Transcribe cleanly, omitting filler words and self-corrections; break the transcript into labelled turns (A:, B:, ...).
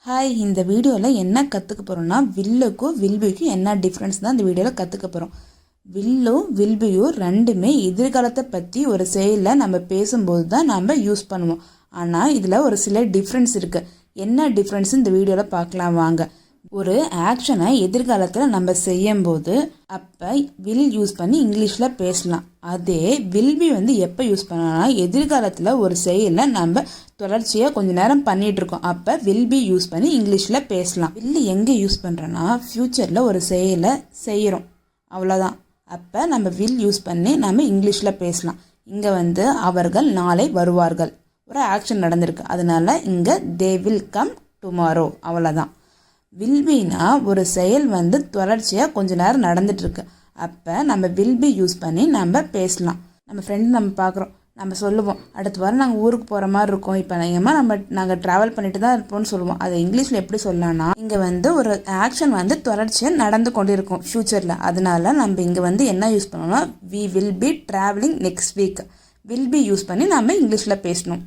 A: Hi, இந்த வீடியோவில் என்ன கற்றுக்க போகிறோம்னா வில்லுக்கும் வில்பிக்கும் என்ன டிஃப்ரென்ஸ் தான் இந்த வீடியோவில் கற்றுக்க போகிறோம். வில்லும் வில்பியும் ரெண்டுமே எதிர்காலத்தை பற்றி ஒரு செயலில் நம்ம பேசும்போது தான் நம்ம யூஸ் பண்ணுவோம். ஆனால் இதில் ஒரு சில டிஃப்ரென்ஸ் இருக்குது. என்ன டிஃப்ரென்ஸ் இந்த வீடியோவில் பார்க்கலாம் வாங்க. ஒரு ஆக்ஷனை எதிர்காலத்தில் நம்ம செய்யும்போது அப்போ வில் யூஸ் பண்ணி இங்கிலீஷில் பேசலாம். அதே வில்பி எப்போ யூஸ் பண்ணலாம்னா எதிர்காலத்தில் ஒரு செயலை நம்ம தொடர்ச்சியாக கொஞ்ச நேரம் பண்ணிகிட்ருக்கோம். அப்போ வில்பி யூஸ் பண்ணி இங்கிலீஷில் பேசலாம். வில்லு எங்கே யூஸ் பண்ணுறோன்னா ஃப்யூச்சரில் ஒரு செயலை செய்கிறோம், அவ்வளோதான். அப்போ நம்ம வில் யூஸ் பண்ணி நம்ம இங்கிலீஷில் பேசலாம். இங்கே அவர்கள் நாளை வருவார்கள், ஒரு ஆக்ஷன் நடந்திருக்கு, அதனால இங்கே தே வில் கம் டுமாரோ, அவ்வளோதான். வில்பினா ஒரு செயல் தொடர்ச்சியாக கொஞ்ச நேரம் நடந்துட்டுருக்கு. அப்போ நம்ம வில்பி யூஸ் பண்ணி நம்ம பேசலாம். நம்ம ஃப்ரெண்டு நம்ம பார்க்குறோம், நம்ம சொல்லுவோம் அடுத்த வாரம் நாங்கள் ஊருக்கு போகிற மாதிரி இருக்கோம், இப்போ நாங்கள் ட்ராவல் பண்ணிட்டு தான் இருப்போம்னு சொல்லுவோம். அதை இங்கிலீஷில் எப்படி சொல்லலாம்னா இங்கே ஒரு ஆக்ஷன் தொடர்ச்சியாக நடந்து கொண்டு இருக்கும் ஃப்யூச்சரில். அதனால நம்ம இங்கே என்ன யூஸ் பண்ணோம்னா we will be travelling next week, will be use பண்ணி நம்ம இங்கிலீஷில் பேசணும்.